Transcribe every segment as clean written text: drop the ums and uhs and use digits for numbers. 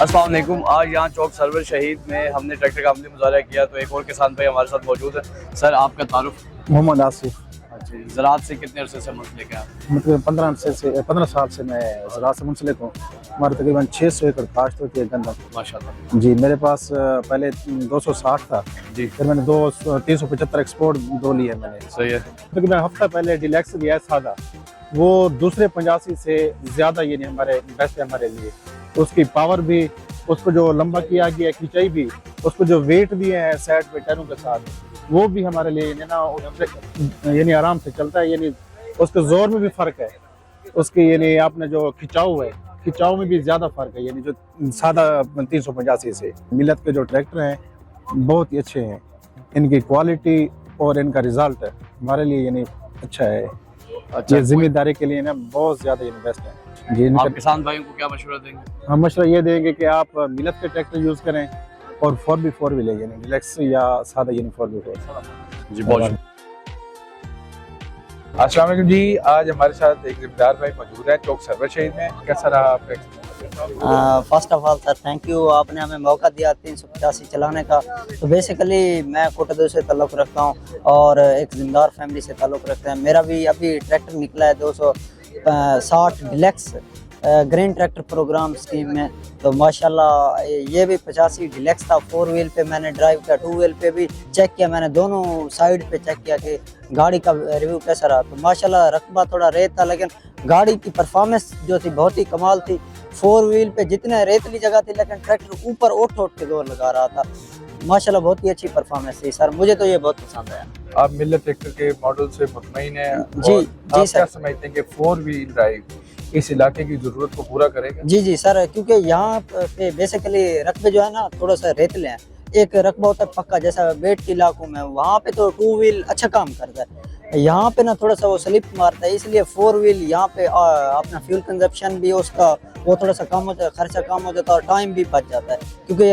अस्सलाम वालेकुम। आज यहाँ चौक सरवर शहीद में हमने ट्रैक्टर का अमली मुजाहरा किया, तो एक और किसान भाई हमारे साथ मौजूद है। सर, आपका तारुफ? मोहम्मद आसिफ। अच्छा, ज़राअत से कितने अरसे से मुंसलिक हैं? मतलब 15 साल से मैं ज़राअत से मुंसलिक हूँ। हमारे तकरीबन 600 एकड़ काश्त होती है गंदम। माशाल्लाह जी, मेरे पास पहले 260 था जी। फिर मैंने 375 एक्सपोर्ट दो लिए मैंने। सही है। तकरीबन हफ्ता पहले डिलैक्स लिया है सादा, वो दूसरे 85 से ज़्यादा ये नहीं हमारे बेस्ट है हमारे लिए। उसकी पावर भी, उसको जो लंबा किया गया खिंचाई भी, उसको जो वेट दिए हैं साइड पे टायरों के साथ, वो भी हमारे लिए यानी आराम से चलता है। यानी उसके जोर में भी फर्क है, उसके यानी आपने जो खिंचाव है, खिंचाव में भी ज्यादा फर्क है। यानी जो सादा 385 से मिलत के जो ट्रैक्टर हैं बहुत ही अच्छे हैं, इनकी क्वालिटी और इनका रिजल्ट हमारे लिए यानी अच्छा है। अच्छा, ये जिम्मेदारी के लिए ना बहुत ज्यादा बेस्ट है जी। आप किसान भाइयों को क्या मशवरा देंगे? हम मशवरा ये देंगे कि आप मिलत के ट्रैक्टर यूज करें और 4x4 भी ले, यानी डिलक्स या सादा यानी 4x4 जी। बहुत अस्सलाम वालेकुम जी। आज हमारे साथ एक जिम्मेदार भाई मौजूद है चौक सरवर शहीद में। कैसा रहा आपका experience? First of all sir thank you, आपने हमें मौका दिया 385 चलाने का। तो बेसिकली मैं कोटादू से ताल्लुक़ रखता हूँ और एक ज़िम्मेदार फैमिली से ताल्लुक़ रखते हैं। मेरा भी अभी ट्रैक्टर निकला है 260 deluxe green tractor program scheme में। तो माशाल्लाह ये भी 85 डिलक्स था। 4 व्हील पे मैंने ड्राइव किया, 2 व्हील पे भी चेक किया मैंने, दोनों साइड पे चेक किया कि गाड़ी का रिव्यू कैसा रहा। तो माशाल्लाह रकबा थोड़ा रेत था, लेकिन गाड़ी की परफॉर्मेंस जो थी बहुत ही कमाल थी। 4 व्हील पे जितने रेतली जगह थी, लेकिन ट्रैक्टर ऊपर उठ के जोर लगा रहा था। माशाल्लाह बहुत ही अच्छी परफॉर्मेंस थी सर, मुझे तो ये बहुत पसंद आया। आप मिलत ट्रैक्टर के मॉडल से मुतमईन हैं? जी और जी आप सर। क्या समझते हैं कि 4 व्हील ड्राइव इस इलाके की जरूरत को पूरा करेगा? जी जी सर, क्योंकि यहाँ पे बेसिकली रकबे जो है ना थोड़ा सा रेतले हैं। एक रकबा होता है पक्का, जैसा बेट के इलाकों में वहाँ पे तो 2 व्हील अच्छा काम करता है, यहाँ पे ना थोड़ा सा वो स्लिप मारता है। इसलिए 4 व्हील यहाँ पे अपना फ्यूल कंजप्शन भी उसका वो थोड़ा सा कम हो जाता है, खर्चा कम हो जाता है और टाइम भी बच जाता है। क्योंकि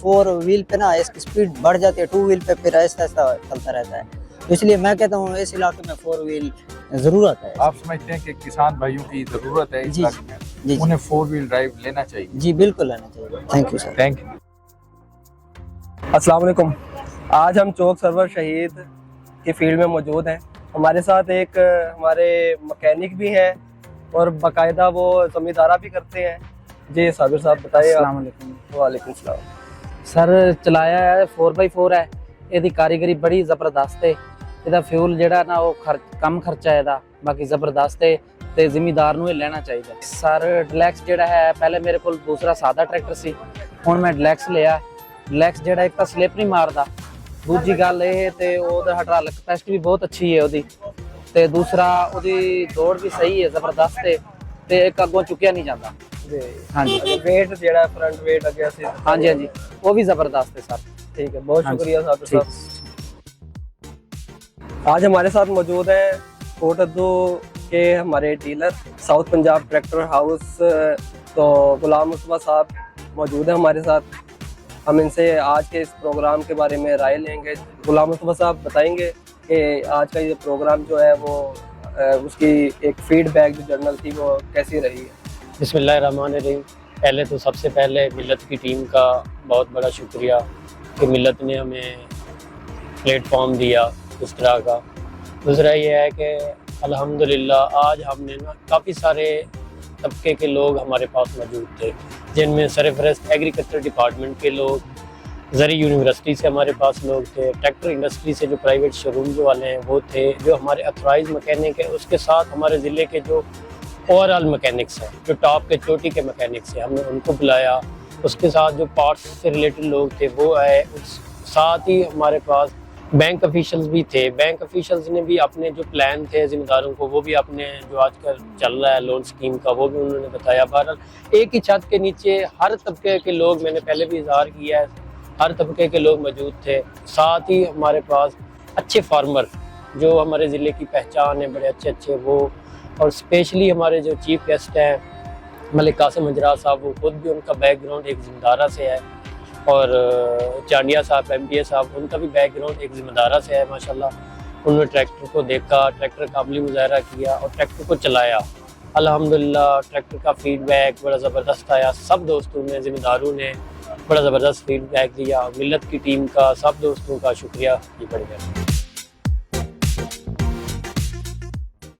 4 व्हील पे ना इसकी स्पीड बढ़ जाती है, 2 व्हील पे फिर ऐसा ऐसा चलता रहता है। तो इसलिए मैं कहता हूँ इस इलाके में 4 व्हील ज़रूरत है। आप समझते हैं कि किसान भाइयों की जरूरत है इस जी इलाके में, जी उन्हें 4 व्हील ड्राइव लेना चाहिए? जी बिल्कुल लेना चाहिए। Thank you sir. Thank you. अस्सलाम वालेकुम। आज हम चौक सरवर शहीद की फील्ड में मौजूद हैं। हमारे साथ एक हमारे मैकेनिक भी हैं और बाकायदा वो ज़मींदारा भी करते हैं। जी साबिर साहब बताइए। अस्सलाम वालेकुम। वालेकुम सलाम। सर चलाया है 4x4 है, ਇਹਦੀ ਕਾਰੀਗਰੀ ਬੜੀ ਜ਼ਬਰਦਸਤ ਹੈ। ਇਹਦਾ ਫਿਊਲ ਜਿਹੜਾ ਨਾ ਉਹ ਕਮ ਖਰਚਾ ਇਹਦਾ, ਬਾਕੀ ਜ਼ਬਰਦਸਤ ਹੈ ਤੇ ਜ਼ਿਮੀਦਾਰ ਨੂੰ ਇਹ ਲੈਣਾ ਚਾਹੀਦਾ। ਸਰ ਡਿਲੈਕਸ ਜਿਹੜਾ ਹੈ, ਪਹਿਲੇ ਮੇਰੇ ਕੋਲ ਦੂਸਰਾ ਸਾਦਾ ਟਰੈਕਟਰ ਸੀ, ਹੁਣ ਮੈਂ ਡਿਲੈਕਸ ਲਿਆ। ਡਿਲੈਕਸ ਜਿਹੜਾ ਇੱਕ ਤਾਂ ਸਲਿਪ ਨਹੀਂ ਮਾਰਦਾ, ਦੂਜੀ ਗੱਲ ਇਹ ਤੇ ਉਹਦਾ ਹਾਈਡ੍ਰੋਲਿਕ ਕਪੈਸਿਟੀ ਵੀ ਬਹੁਤ ਅੱਛੀ ਹੈ ਉਹਦੀ, ਤੇ ਦੂਸਰਾ ਉਹਦੀ ਦੌੜ ਵੀ ਸਹੀ ਹੈ, ਜ਼ਬਰਦਸਤ ਹੈ ਤੇ ਇੱਕ ਅੱਗੋਂ ਚੁੱਕਿਆ ਨਹੀਂ ਜਾਂਦਾ। ਹਾਂਜੀ वेट ਜਿਹੜਾ फ्रंट वेट ਅੱਗੇ ਅਸੀਂ ਹਾਂਜੀ ਹਾਂਜੀ ਉਹ ਵੀ ਜ਼ਬਰदस्त है सर। ठीक है, बहुत शुक्रिया साबिर साहब। आज हमारे साथ मौजूद हैं कोटादू के हमारे dealer south Punjab tractor house, तो गुलाम मुस्तफा साहब मौजूद हैं हमारे साथ। हम इनसे आज के इस प्रोग्राम के बारे में राय लेंगे। गुलाम मुस्तफा साहब बताएंगे कि आज का ये प्रोग्राम जो है वो उसकी एक फीडबैक जो जर्नल थी वो कैसी रही है? बिस्मिल्लाहिर्रहमानिर्रहीम। पहले तो सबसे पहले मिलत की टीम का बहुत बड़ा शुक्रिया कि मिलत ने हमें प्लेटफॉर्म दिया इस तरह का। दूसरा ये है कि अल्हम्दुलिल्लाह आज हमने ना काफ़ी सारे तबके के लोग हमारे पास मौजूद थे, जिनमें सरफरस्त एग्रीकल्चर डिपार्टमेंट के लोग, ज़री यूनिवर्सिटी से हमारे पास लोग थे, ट्रैक्टर इंडस्ट्री से जो प्राइवेट शोरूम जो वाले हैं वो थे, जो हमारे अथराइज मैकेनिक हैं, उसके साथ हमारे ज़िले के जो ओवरऑल मैकेनिक्स हैं, जो टॉप के चोटी के मैकेनिक्स हैं, हमने उनको बुलाया। उसके साथ जो पार्ट्स से रिलेटेड लोग थे वो आए। उस साथ ही हमारे पास बैंक ऑफिशियल्स भी थे। बैंक ऑफिशियल्स ने भी अपने जो प्लान थे ज़िम्मेदारों को वो भी अपने जो आजकल चल रहा है लोन स्कीम का वो भी उन्होंने बताया। बहरहाल एक ही छत के नीचे हर तबके के लोग, मैंने पहले भी इजहार किया है, हर तबके के लोग मौजूद थे। साथ ही हमारे पास अच्छे फार्मर जो हमारे ज़िले की पहचान है, बड़े अच्छे अच्छे वो, और स्पेशली हमारे जो चीफ गेस्ट हैं मलिक कासिम हजरा साहब, वो खुद भी उनका बैकग्राउंड एक ज़िम्मेदारा से है, और चांडिया साहब MPA साहब, उनका भी बैकग्राउंड एक ज़िम्मेदारा से है माशाल्लाह। उन्होंने ट्रैक्टर को देखा, ट्रैक्टर का अमली मुजाहरा किया और ट्रैक्टर को चलाया। अल्हम्दुलिल्लाह ट्रैक्टर का फीडबैक बड़ा ज़बरदस्त आया। सब दोस्तों ने, ज़िम्मेदारों ने बड़ा ज़बरदस्त फीडबैक दिया। मिल्लत की टीम का, सब दोस्तों का शुक्रिया, ये बढ़ गया।